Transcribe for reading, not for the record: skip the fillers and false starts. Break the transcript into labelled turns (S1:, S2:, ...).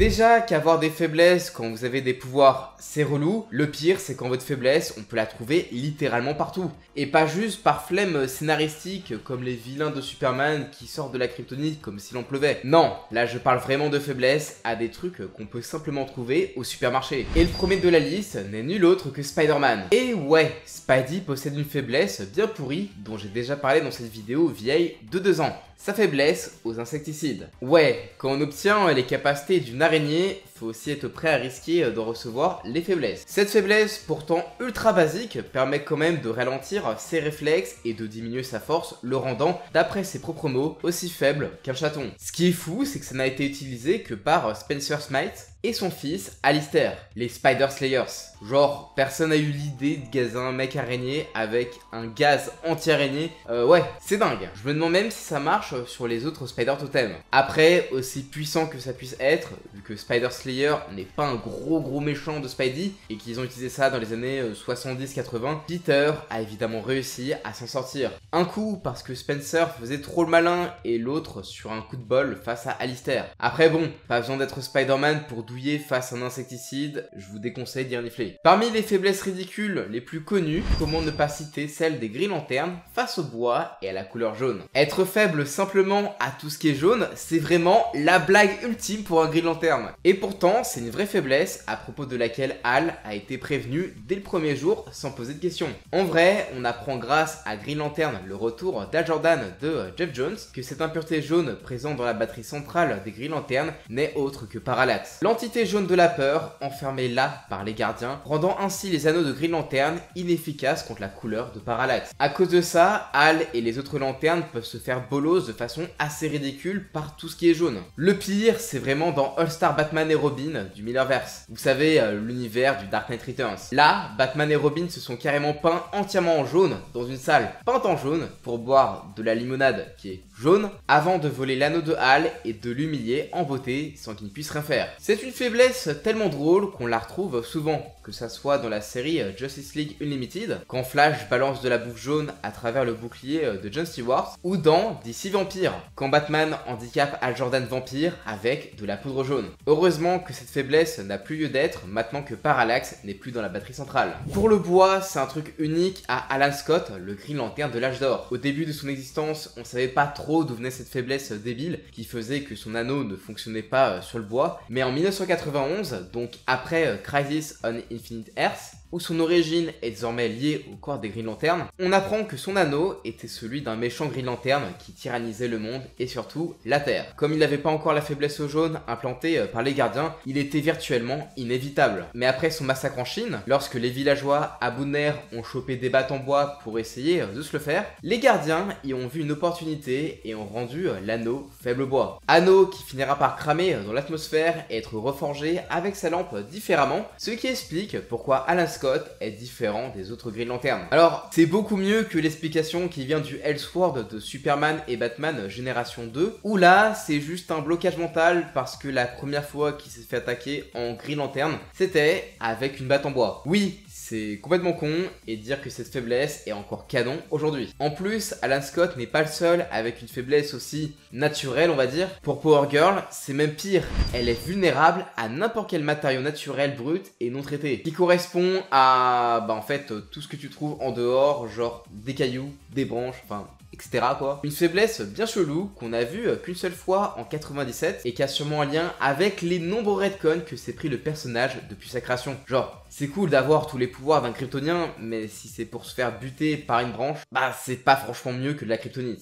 S1: Déjà qu'avoir des faiblesses quand vous avez des pouvoirs, c'est relou. Le pire, c'est quand votre faiblesse, on peut la trouver littéralement partout. Et pas juste par flemme scénaristique comme les vilains de Superman qui sortent de la kryptonite comme s'il en pleuvait. Non, là je parle vraiment de faiblesses à des trucs qu'on peut simplement trouver au supermarché. Et le premier de la liste n'est nul autre que Spider-Man. Et ouais, Spidey possède une faiblesse bien pourrie dont j'ai déjà parlé dans cette vidéo vieille de 2 ans. Sa faiblesse aux insecticides. Ouais, quand on obtient les capacités d'une araignée, faut aussi être prêt à risquer de recevoir les faiblesses. Cette faiblesse, pourtant ultra basique, permet quand même de ralentir ses réflexes et de diminuer sa force, le rendant, d'après ses propres mots, aussi faible qu'un chaton. Ce qui est fou, c'est que ça n'a été utilisé que par Spencer Smythe et son fils Alistair, les Spider Slayers. Genre, personne n'a eu l'idée de gazer un mec araignée avec un gaz anti-araignée. Ouais, c'est dingue. Je me demande même si ça marche sur les autres Spider Totem. Après, aussi puissant que ça puisse être, vu que Spider Slayer n'est pas un gros méchant de Spidey et qu'ils ont utilisé ça dans les années 70-80, Peter a évidemment réussi à s'en sortir. Un coup parce que Spencer faisait trop le malin et l'autre sur un coup de bol face à Alistair. Après bon, pas besoin d'être Spider-Man pour douiller face à un insecticide, je vous déconseille d'y renifler. Parmi les faiblesses ridicules les plus connues, comment ne pas citer celle des Green Lantern face au bois et à la couleur jaune. Être faible simplement à tout ce qui est jaune, c'est vraiment la blague ultime pour un Green Lantern. Et pourtant, c'est une vraie faiblesse à propos de laquelle Hal a été prévenu dès le premier jour sans poser de questions. En vrai, on apprend grâce à Green Lantern, le retour d'Hal Jordan de Jeff Jones, que cette impureté jaune présente dans la batterie centrale des Green Lantern n'est autre que Parallax. L'entité jaune de la peur, enfermée là par les gardiens, rendant ainsi les anneaux de Green Lantern inefficaces contre la couleur de Parallax. À cause de ça, Hal et les autres lanternes peuvent se faire bolos de façon assez ridicule par tout ce qui est jaune. Le pire, c'est vraiment dans All-Star Batman et Robin du Millerverse. Vous savez, l'univers du Dark Knight Returns. Là, Batman et Robin se sont carrément peints entièrement en jaune dans une salle peinte en jaune pour boire de la limonade qui est jaune avant de voler l'anneau de Hal et de l'humilier en beauté sans qu'il ne puisse rien faire. C'est une faiblesse tellement drôle qu'on la retrouve souvent, que ça soit dans la série Justice League Unlimited, quand Flash balance de la bouffe jaune à travers le bouclier de John Stewart, ou dans DC Vampire, quand Batman handicape Hal Jordan vampire avec de la poudre jaune. Heureusement que cette faiblesse n'a plus lieu d'être maintenant que Parallax n'est plus dans la batterie centrale. Pour le bois, c'est un truc unique à Alan Scott, le Green Lantern de l'âge d'or. Au début de son existence, on savait pas trop d'où venait cette faiblesse débile qui faisait que son anneau ne fonctionnait pas sur le bois, mais en 1991, donc après Crisis on Infinite Earths, où son origine est désormais liée au corps des Green Lantern, on apprend que son anneau était celui d'un méchant Green Lantern qui tyrannisait le monde et surtout la Terre. Comme il n'avait pas encore la faiblesse au jaune implantée par les gardiens, il était virtuellement inévitable. Mais après son massacre en Chine, lorsque les villageois à bout de nerfs ont chopé des battes en bois pour essayer de se le faire, les gardiens y ont vu une opportunité et ont rendu l'anneau faible bois. Anneau qui finira par cramer dans l'atmosphère et être reforgé avec sa lampe différemment, ce qui explique pourquoi Alan Scott est différent des autres Green Lantern. Alors, c'est beaucoup mieux que l'explication qui vient du Elseworld de Superman et Batman Génération 2, où là, c'est juste un blocage mental parce que la première fois qu'il s'est fait attaquer en Green Lantern, c'était avec une batte en bois. Oui, c'est complètement con et dire que cette faiblesse est encore canon aujourd'hui. En plus, Alan Scott n'est pas le seul avec une faiblesse aussi naturelle, on va dire. Pour Power Girl, c'est même pire. Elle est vulnérable à n'importe quel matériau naturel brut et non traité, qui correspond à, en fait, tout ce que tu trouves en dehors, genre des cailloux, des branches, enfin, etc. quoi. Une faiblesse bien chelou qu'on a vu qu'une seule fois en 97 et qui a sûrement un lien avec les nombreux retcons que s'est pris le personnage depuis sa création. Genre, c'est cool d'avoir tous les pouvoirs d'un kryptonien, mais si c'est pour se faire buter par une branche, bah c'est pas franchement mieux que de la kryptonite.